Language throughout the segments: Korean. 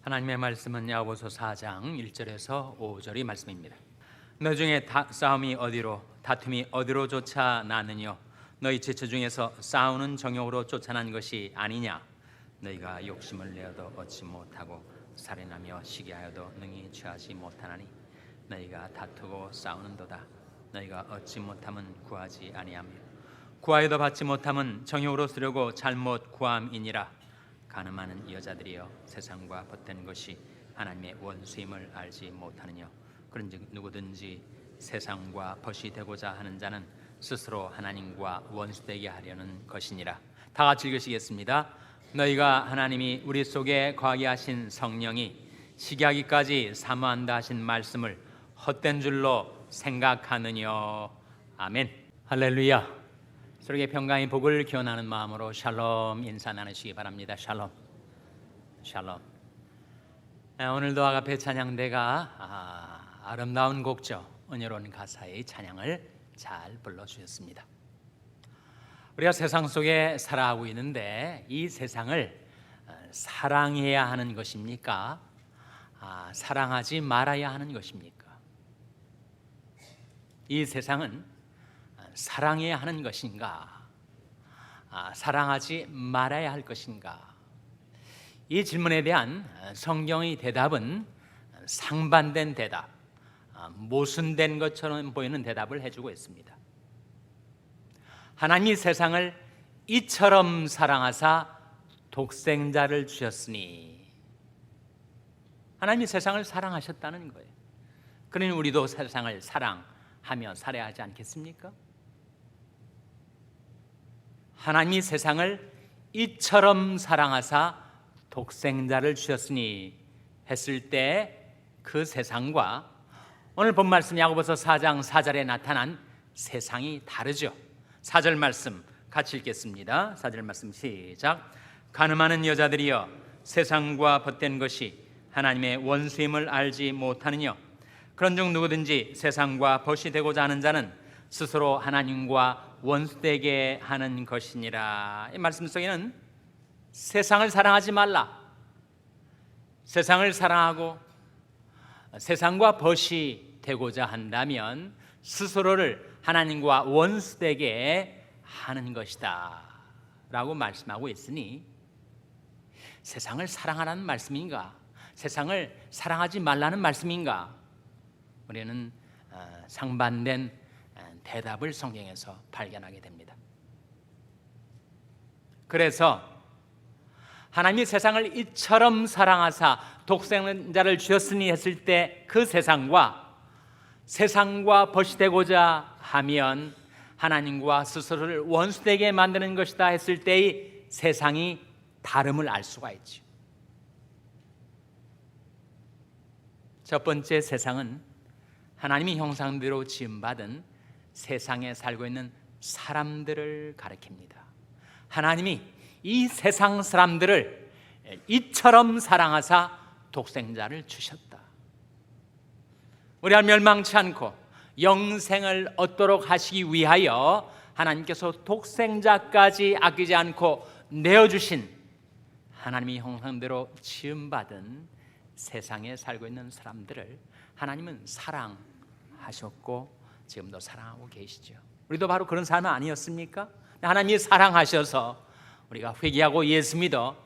하나님의 말씀은 야고보서 4장 1절에서 5절의 말씀입니다. 너 중에 싸움이 어디로 다툼이 어디로조차 나느뇨 너희 지체 중에서 싸우는 정욕으로 쫓아난 것이 아니냐. 너희가 욕심을 내어도 얻지 못하고 살인하며 시기하여도 능히 취하지 못하나니 너희가 다투고 싸우는도다. 너희가 얻지 못함은 구하지 아니하며 구하여도 받지 못함은 정욕으로 쓰려고 잘못 구함이니라. 가늠하는 여자들이여 세상과 벗된 것이 하나님의 원수임을 알지 못하느냐. 그런즉 누구든지 세상과 벗이 되고자 하는 자는 스스로 하나님과 원수되게 하려는 것이니라. 다 같이 읽으시겠습니다. 너희가 하나님이 우리 속에 거하게 하신 성령이 시기하기까지 사모한다 하신 말씀을 헛된 줄로 생각하느뇨. 아멘. 할렐루야. 서로에게 평강의 복을 기원하는 마음으로 샬롬 인사 나누시기 바랍니다. 샬롬. 샬롬. 오늘도 아가페 찬양대가 아름다운 곡조, 은혜로운 가사의 찬양을 잘 불러주셨습니다. 우리가 세상 속에 살아가고 있는데 이 세상을 사랑해야 하는 것입니까? 사랑하지 말아야 하는 것입니까? 이 세상은 사랑해야 하는 것인가? 사랑하지 말아야 할 것인가? 이 질문에 대한 성경의 대답은 상반된 대답, 모순된 것처럼 보이는 대답을 해주고 있습니다. 하나님이 세상을 이처럼 사랑하사 독생자를 주셨으니, 하나님이 세상을 사랑하셨다는 거예요. 그러니 우리도 세상을 사랑하며 살아야 하지 않겠습니까? 하나님이 세상을 이처럼 사랑하사 독생자를 주셨으니 했을 때 그 세상과 오늘 본 말씀 야고보서 4장 4절에 나타난 세상이 다르죠. 4절 말씀 같이 읽겠습니다. 4절 말씀 시작. 가늠하는 여자들이여 세상과 벗된 것이 하나님의 원수임을 알지 못하느냐. 그런즉 누구든지 세상과 벗이 되고자 하는 자는 스스로 하나님과 원수되게 하는 것이니라. 이 말씀 속에는 세상을 사랑하지 말라, 세상을 사랑하고 세상과 벗이 되고자 한다면 스스로를 하나님과 원수되게 하는 것이다 라고 말씀하고 있으니, 세상을 사랑하라는 말씀인가, 세상을 사랑하지 말라는 말씀인가? 우리는 상반된 대답을 성경에서 발견하게 됩니다. 그래서 하나님이 세상을 이처럼 사랑하사 독생자를 주셨으니 했을 때 그 세상과 벗이 되고자 하면 하나님과 스스로를 원수되게 만드는 것이다 했을 때의 세상이 다름을 알 수가 있죠. 첫 번째 세상은 하나님의 형상대로 지음받은 세상에 살고 있는 사람들을 가리킵니다. 하나님이 이 세상 사람들을 이처럼 사랑하사 독생자를 주셨다. 우리가 멸망치 않고 영생을 얻도록 하시기 위하여 하나님께서 독생자까지 아끼지 않고 내어주신 하나님의 형상대로 지음받은 세상에 살고 있는 사람들을 하나님은 사랑하셨고 지금도 사랑하고 계시죠. 우리도 바로 그런 사람 아니었습니까? 하나님이 사랑하셔서 우리가 회개하고 예수 믿어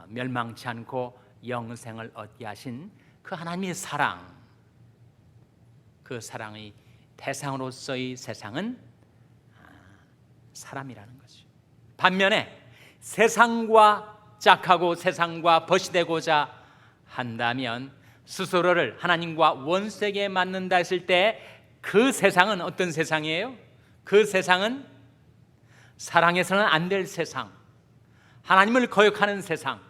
멸망치 않고 영생을 얻게 하신 그 하나님의 사랑, 그 사랑의 대상으로서의 세상은 사람이라는 거죠. 반면에 세상과 짝하고 세상과 벗이 되고자 한다면 스스로를 하나님과 원수에게 맞는다 했을 때 그 세상은 어떤 세상이에요? 그 세상은 사랑해서는 안 될 세상, 하나님을 거역하는 세상,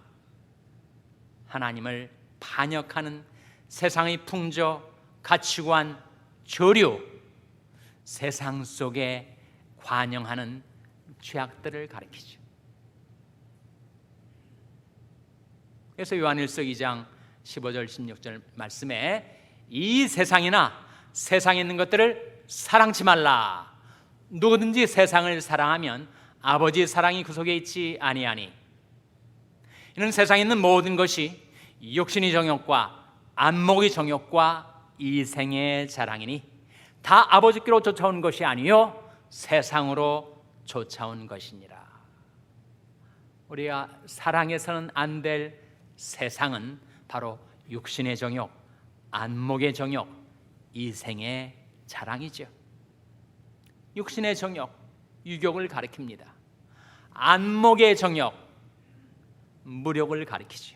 하나님을 반역하는 세상의 풍조, 가치관, 조류, 세상 속에 관영하는 죄악들을 가리키죠. 그래서 요한일서 2장 15절 16절 말씀에 이 세상이나 세상에 있는 것들을 사랑치 말라. 누구든지 세상을 사랑하면 아버지의 사랑이 그 속에 있지 아니하니. 이는 세상에 있는 모든 것이 육신의 정욕과 안목의 정욕과 이생의 자랑이니 다 아버지께로 쫓아온 것이 아니요 세상으로 쫓아온 것이니라. 우리가 사랑해서는 안 될 세상은 바로 육신의 정욕, 안목의 정욕, 이생의 자랑이죠. 육신의 정욕, 유욕을 가리킵니다. 안목의 정욕, 무욕을 가리키죠.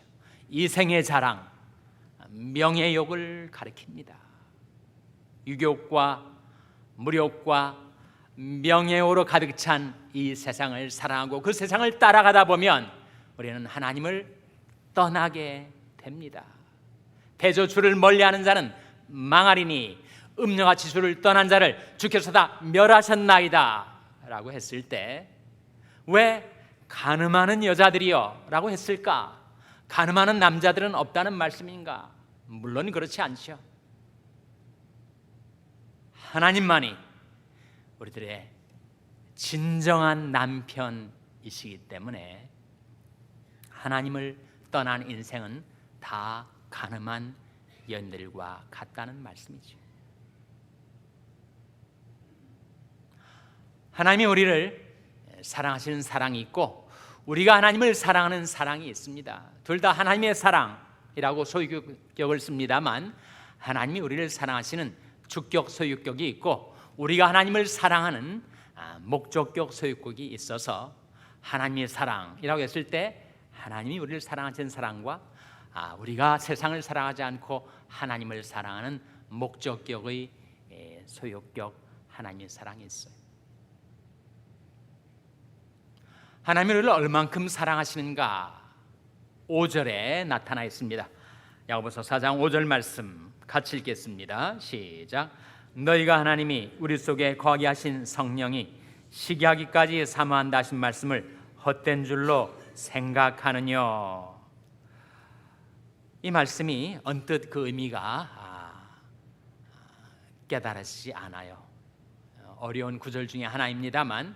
이생의 자랑, 명예욕을 가리킵니다. 유욕과 무욕과 명예욕으로 가득 찬 이 세상을 사랑하고 그 세상을 따라가다 보면 우리는 하나님을 떠나게 됩니다. 배조주를 멀리하는 자는 망하리니 음녀같이 주를 떠난 자를 주께서 다 멸하셨나이다 라고 했을 때 왜 가늠하는 여자들이여 라고 했을까? 가늠하는 남자들은 없다는 말씀인가? 물론 그렇지 않죠. 하나님만이 우리들의 진정한 남편이시기 때문에 하나님을 떠난 인생은 다 가늠한 연들과 같다는 말씀이죠. 하나님이 우리를 사랑하시는 사랑이 있고 우리가 하나님을 사랑하는 사랑이 있습니다. 둘 다 하나님의 사랑이라고 소유격을 씁니다만 하나님이 우리를 사랑하시는 주격 소유격이 있고 우리가 하나님을 사랑하는 목적격 소유격이 있어서 하나님의 사랑이라고 했을 때 하나님이 우리를 사랑하시는 사랑과 우리가 세상을 사랑하지 않고 하나님을 사랑하는 목적격의 소유격 하나님의 사랑이 있어요. 하나님이 우리를 얼만큼 사랑하시는가 5절에 나타나 있습니다. 야고보서 4장 5절 말씀 같이 읽겠습니다. 시작. 너희가 하나님이 우리 속에 거하게 하신 성령이 시기하기까지 사모한다 하신 말씀을 헛된 줄로 생각하느뇨. 이 말씀이 언뜻 그 의미가 깨달아지지 않아요. 어려운 구절 중에 하나입니다만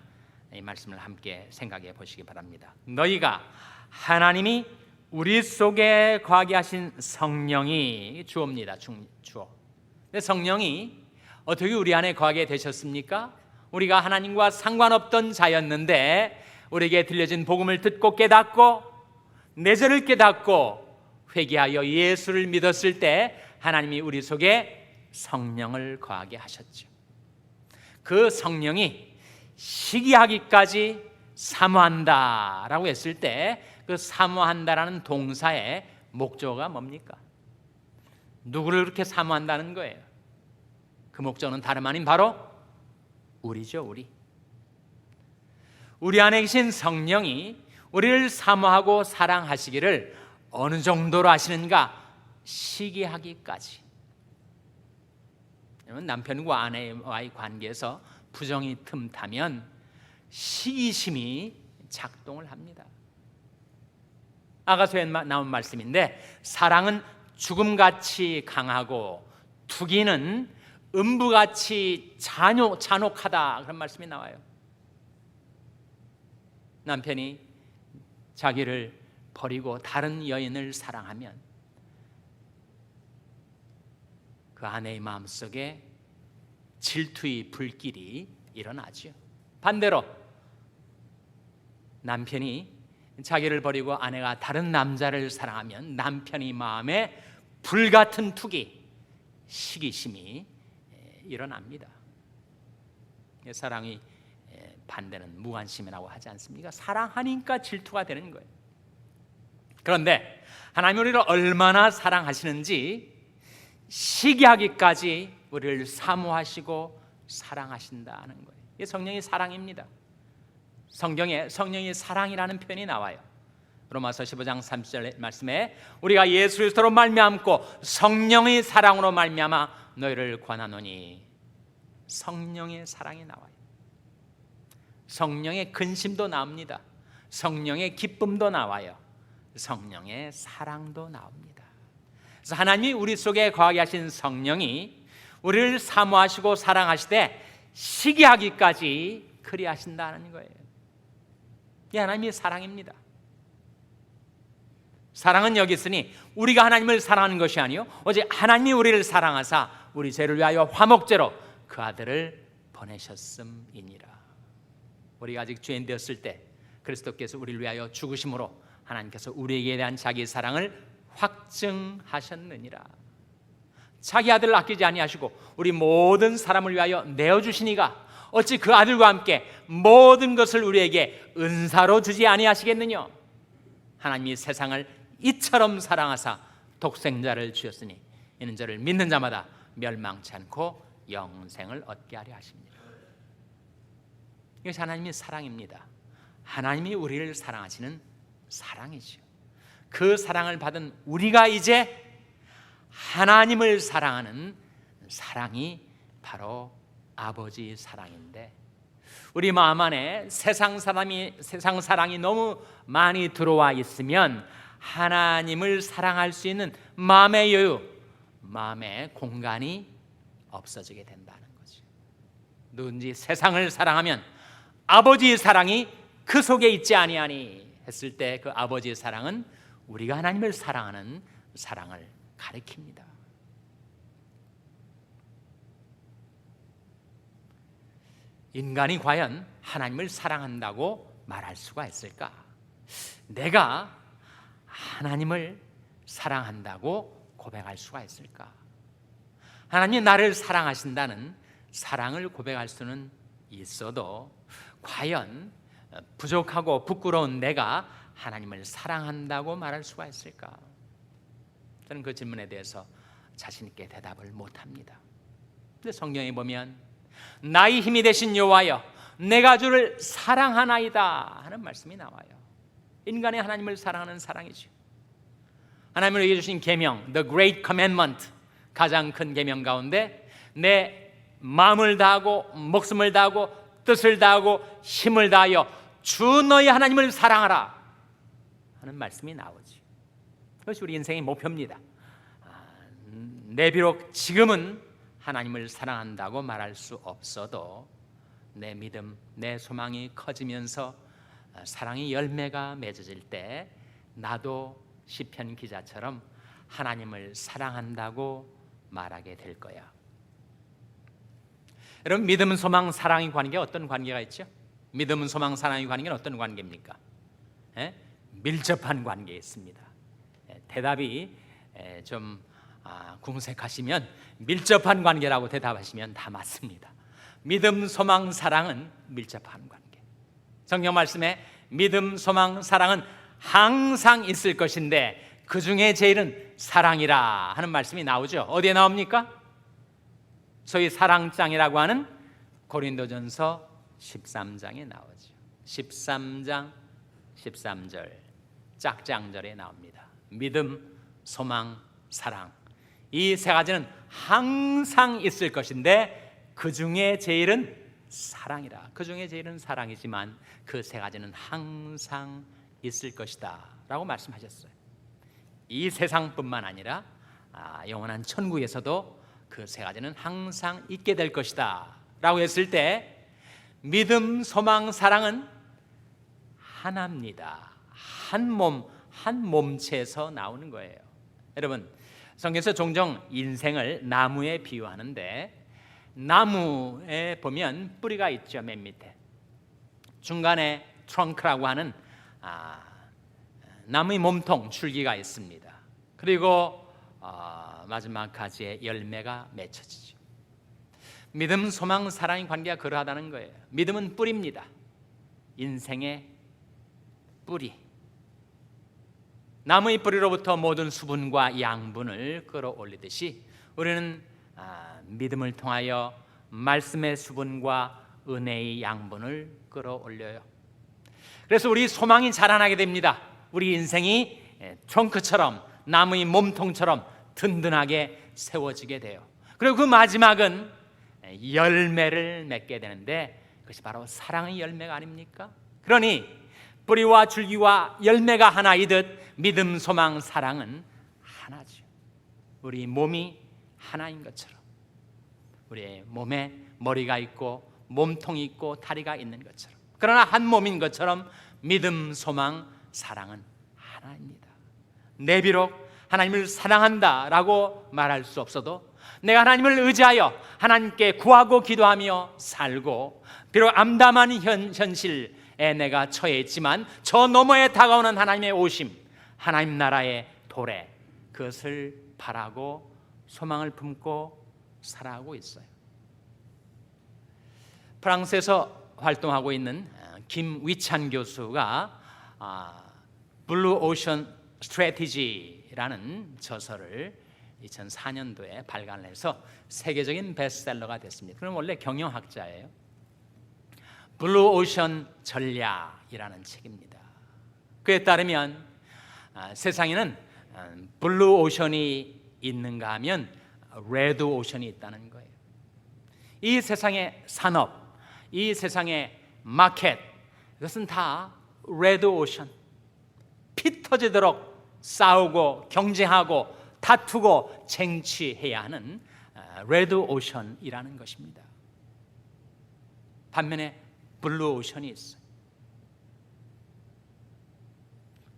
이 말씀을 함께 생각해 보시기 바랍니다. 너희가 하나님이 우리 속에 거하게 하신 성령이 주어입니다. 주어. 성령이 어떻게 우리 안에 거하게 되셨습니까? 우리가 하나님과 상관없던 자였는데 우리에게 들려진 복음을 듣고 깨닫고 내 죄를 깨닫고 회개하여 예수를 믿었을 때 하나님이 우리 속에 성령을 거하게 하셨죠. 그 성령이 시기하기까지 사모한다라고 했을 때 그 사모한다라는 동사의 목적어가 뭡니까? 누구를 그렇게 사모한다는 거예요? 그 목적어는 다름 아닌 바로 우리죠. 우리 안에 계신 성령이 우리를 사모하고 사랑하시기를 어느 정도로 하시는가? 시기하기까지. 남편과 아내와의 관계에서 부정이 틈타면 시기심이 작동을 합니다. 아가서에 나온 말씀인데 사랑은 죽음같이 강하고 투기는 음부같이 잔혹하다 그런 말씀이 나와요. 남편이 자기를 버리고 다른 여인을 사랑하면 그 아내의 마음속에 질투의 불길이 일어나죠. 반대로 남편이 자기를 버리고 아내가 다른 남자를 사랑하면 남편의 마음에 불같은 투기, 시기심이 일어납니다. 사랑의 반대는 무관심이라고 하지 않습니까? 사랑하니까 질투가 되는 거예요. 그런데 하나님이 우리를 얼마나 사랑하시는지 시기하기까지 우리를 사모하시고 사랑하신다는 거예요. 이게 성령의 사랑입니다. 성경에 성령의 사랑이라는 표현이 나와요. 로마서 15장 30절 말씀에 우리가 예수 그리스도로 말미암고 성령의 사랑으로 말미암아 너희를 권하노니 성령의 사랑이 나와요. 성령의 근심도 나옵니다. 성령의 기쁨도 나와요. 성령의 사랑도 나옵니다. 그래서 하나님이 우리 속에 거하게 하신 성령이 우리를 사모하시고 사랑하시되 시기하기까지 그리하신다는 거예요. 이 하나님의 사랑입니다. 사랑은 여기 있으니 우리가 하나님을 사랑하는 것이 아니요 오직 하나님이 우리를 사랑하사 우리 죄를 위하여 화목제로 그 아들을 보내셨음이니라. 우리가 아직 죄인 되었을 때 그리스도께서 우리를 위하여 죽으심으로 하나님께서 우리에게 대한 자기의 사랑을 확증하셨느니라. 자기 아들을 아끼지 아니하시고 우리 모든 사람을 위하여 내어주시니가 어찌 그 아들과 함께 모든 것을 우리에게 은사로 주지 아니하시겠느냐. 하나님이 세상을 이처럼 사랑하사 독생자를 주셨으니 이는 저를 믿는 자마다 멸망치 않고 영생을 얻게 하려 하십니다. 이것이 하나님의 사랑입니다. 하나님이 우리를 사랑하시는 사랑이죠. 그 사랑을 받은 우리가 이제 하나님을 사랑하는 사랑이 바로 아버지 사랑인데, 우리 마음 안에 세상 사랑이 너무 많이 들어와 있으면 하나님을 사랑할 수 있는 마음의 여유, 마음의 공간이 없어지게 된다는 거죠. 누군지 세상을 사랑하면 아버지의 사랑이 그 속에 있지 아니하니 했을 때 그 아버지의 사랑은 우리가 하나님을 사랑하는 사랑을 가리킵니다. 인간이 과연 하나님을 사랑한다고 말할 수가 있을까? 내가 하나님을 사랑한다고 고백할 수가 있을까? 하나님이 나를 사랑하신다는 사랑을 고백할 수는 있어도 과연 부족하고 부끄러운 내가 하나님을 사랑한다고 말할 수가 있을까? 저는 그 질문에 대해서 자신 있게 대답을 못합니다. 근데 성경에 보면 나의 힘이 되신 여호와여 내가 주를 사랑하나이다 하는 말씀이 나와요. 인간의 하나님을 사랑하는 사랑이죠. 하나님을 우리에게 주신 계명, The Great Commandment, 가장 큰 계명 가운데 내 마음을 다하고 목숨을 다하고 뜻을 다하고 힘을 다하여 주 너희 하나님을 사랑하라 하는 말씀이 나오죠. 그것이 우리 인생의 목표입니다. 내 비록 지금은 하나님을 사랑한다고 말할 수 없어도 내 믿음, 내 소망이 커지면서 사랑의 열매가 맺어질 때 나도 시편 기자처럼 하나님을 사랑한다고 말하게 될 거야. 여러분, 믿음, 소망, 사랑의 관계에 어떤 관계가 있죠? 믿음, 소망, 사랑의 관계는 어떤 관계입니까? 밀접한 관계에 있습니다. 대답이 좀 궁색하시면 밀접한 관계라고 대답하시면 다 맞습니다. 믿음, 소망, 사랑은 밀접한 관계. 성경 말씀에 믿음, 소망, 사랑은 항상 있을 것인데 그 중에 제일은 사랑이라 하는 말씀이 나오죠. 어디에 나옵니까? 소위 사랑장이라고 하는 고린도전서 13장에 나오죠. 13장 13절 짝장절에 나옵니다. 믿음, 소망, 사랑 이 세 가지는 항상 있을 것인데 그 중에 제일은 사랑이라. 그 중에 제일은 사랑이지만 그 세 가지는 항상 있을 것이다 라고 말씀하셨어요. 이 세상뿐만 아니라 영원한 천국에서도 그 세 가지는 항상 있게 될 것이다 라고 했을 때 믿음, 소망, 사랑은 하나입니다. 한 몸, 한 몸체에서 나오는 거예요. 여러분, 성경에서 종종 인생을 나무에 비유하는데 나무에 보면 뿌리가 있죠. 맨 밑에 중간에 트렁크라고 하는 나무의 몸통, 줄기가 있습니다. 그리고 마지막 가지에 열매가 맺혀지죠. 믿음, 소망, 사랑의 관계가 그러하다는 거예요. 믿음은 뿌리입니다. 인생의 뿌리. 나무의 뿌리로부터 모든 수분과 양분을 끌어올리듯이 우리는 믿음을 통하여 말씀의 수분과 은혜의 양분을 끌어올려요. 그래서 우리 소망이 자라나게 됩니다. 우리 인생이 트렁크처럼 나무의 몸통처럼 든든하게 세워지게 돼요. 그리고 그 마지막은 열매를 맺게 되는데 그것이 바로 사랑의 열매가 아닙니까? 그러니 뿌리와 줄기와 열매가 하나이듯 믿음, 소망, 사랑은 하나죠. 우리 몸이 하나인 것처럼 우리의 몸에 머리가 있고 몸통이 있고 다리가 있는 것처럼, 그러나 한 몸인 것처럼 믿음, 소망, 사랑은 하나입니다. 내 비록 하나님을 사랑한다라고 말할 수 없어도 내가 하나님을 의지하여 하나님께 구하고 기도하며 살고 비록 암담한 현실에 내가 처해 있지만 저 너머에 다가오는 하나님의 오심, 하나님 나라의 도래, 그것을 바라고 소망을 품고 살아가고 있어요. 프랑스에서 활동하고 있는 김위찬 교수가 블루 오션 스트래티지라는 저서를 2004년도에 발간해서 세계적인 베스트셀러가 됐습니다. 그럼 원래 경영학자예요. 블루 오션 전략이라는 책입니다. 그에 따르면 세상에는 블루 오션이 있는가 하면 레드 오션이 있다는 거예요. 이 세상의 산업, 이 세상의 마켓, 이것은 다 레드 오션. 피 터지도록 싸우고 경쟁하고 다투고 쟁취해야 하는 레드 오션이라는 것입니다. 반면에 블루 오션이 있어요.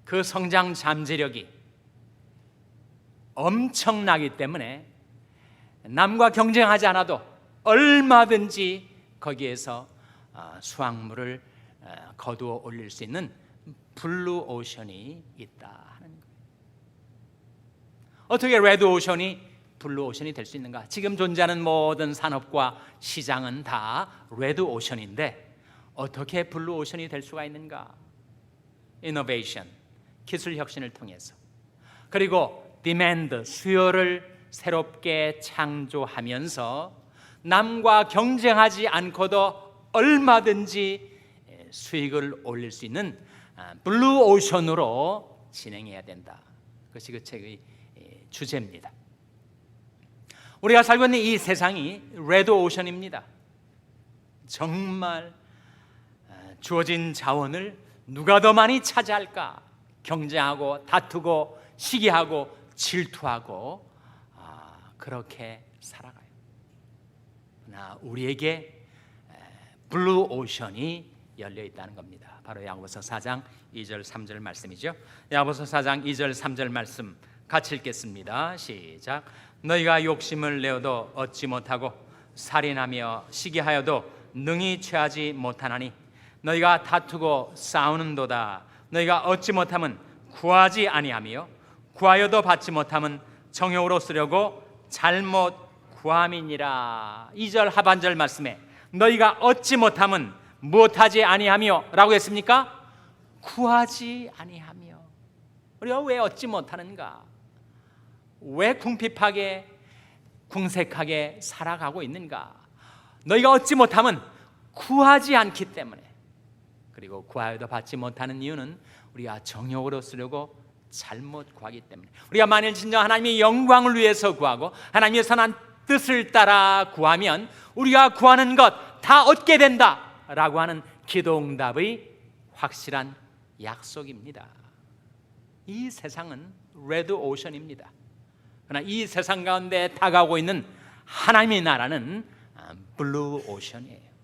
그 성장 잠재력이 엄청나기 때문에 남과 경쟁하지 않아도 얼마든지 거기에서 수확물을 거두어 올릴 수 있는 블루 오션이 있다 하는 거예요. 어떻게 레드 오션이 블루 오션이 될 수 있는가? 지금 존재하는 모든 산업과 시장은 다 레드 오션인데 어떻게 블루 오션이 될 수가 있는가? 이노베이션, 기술 혁신을 통해서, 그리고 디맨드, 수요를 새롭게 창조하면서 남과 경쟁하지 않고도 얼마든지 수익을 올릴 수 있는 블루 오션으로 진행해야 된다. 그것이 그 책의 주제입니다. 우리가 살고 있는 이 세상이 레드 오션입니다. 정말 주어진 자원을 누가 더 많이 차지할까 경쟁하고 다투고 시기하고 질투하고 그렇게 살아가요. 그러나 우리에게 블루 오션이 열려 있다는 겁니다. 바로 야고보서 4장 2절 3절 말씀이죠. 야고보서 4장 2절 3절 말씀 같이 읽겠습니다. 시작. 너희가 욕심을 내어도 얻지 못하고 살인하며 시기하여도 능히 취하지 못하나니 너희가 다투고 싸우는도다. 너희가 얻지 못하면 구하지 아니하며 구하여도 받지 못하면 정욕으로 쓰려고 잘못 구함이니라. 2절 하반절 말씀에 너희가 얻지 못하면 무엇하지 아니하며 라고 했습니까? 구하지 아니하며. 우리가 왜 얻지 못하는가? 왜 궁핍하게 궁색하게 살아가고 있는가? 너희가 얻지 못하면 구하지 않기 때문에, 그리고 구하여도 받지 못하는 이유는 우리가 정욕으로 쓰려고 잘못 구하기 때문에. 우리가 만일 진정 하나님의 영광을 위해서 구하고 하나님의 선한 뜻을 따라 구하면 우리가 구하는 것 다 얻게 된다라고 하는 기도응답의 확실한 약속입니다. 이 세상은 레드 오션입니다. 그러나 이 세상 가운데 다가오고 있는 하나님의 나라는 블루 오션이에요.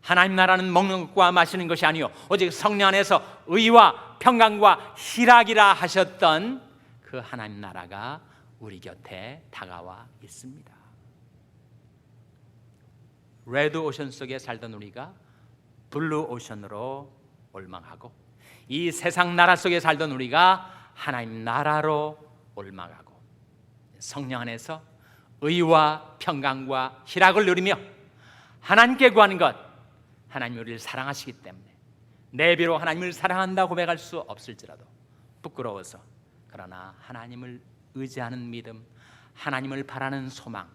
하나님 나라는 먹는 것과 마시는 것이 아니요 오직 성령 안에서 의와 평강과 희락이라 하셨던 그 하나님 나라가 우리 곁에 다가와 있습니다. 레드 오션 속에 살던 우리가 블루 오션으로 올망하고, 이 세상 나라 속에 살던 우리가 하나님 나라로 올망하고, 성령 안에서 의와 평강과 희락을 누리며 하나님께 구하는 것, 하나님이 우리를 사랑하시기 때문에 내 비록 하나님을 사랑한다 고백할 수 없을지라도 부끄러워서, 그러나 하나님을 의지하는 믿음, 하나님을 바라는 소망,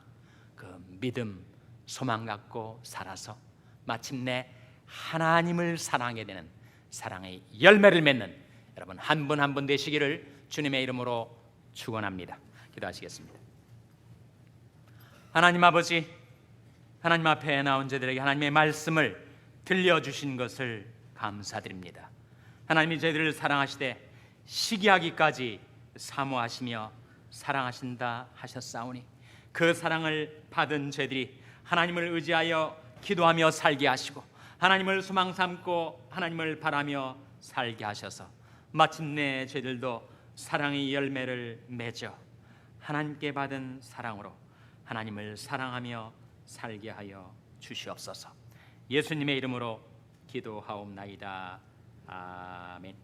그 믿음, 소망 갖고 살아서 마침내 하나님을 사랑하게 되는 사랑의 열매를 맺는 여러분 한 분 한 분 되시기를 주님의 이름으로 축원합니다. 기도하시겠습니다. 하나님 아버지, 하나님 앞에 나온 저들에게 하나님의 말씀을 들려주신 것을 감사드립니다. 하나님이 저희들을 사랑하시되 시기하기까지 사모하시며 사랑하신다 하셨사오니 그 사랑을 받은 저희들이 하나님을 의지하여 기도하며 살게 하시고 하나님을 소망 삼고 하나님을 바라며 살게 하셔서 마침내 저희들도 사랑의 열매를 맺어 하나님께 받은 사랑으로 하나님을 사랑하며 살게 하여 주시옵소서. 예수님의 이름으로 기도하옵나이다. 아멘.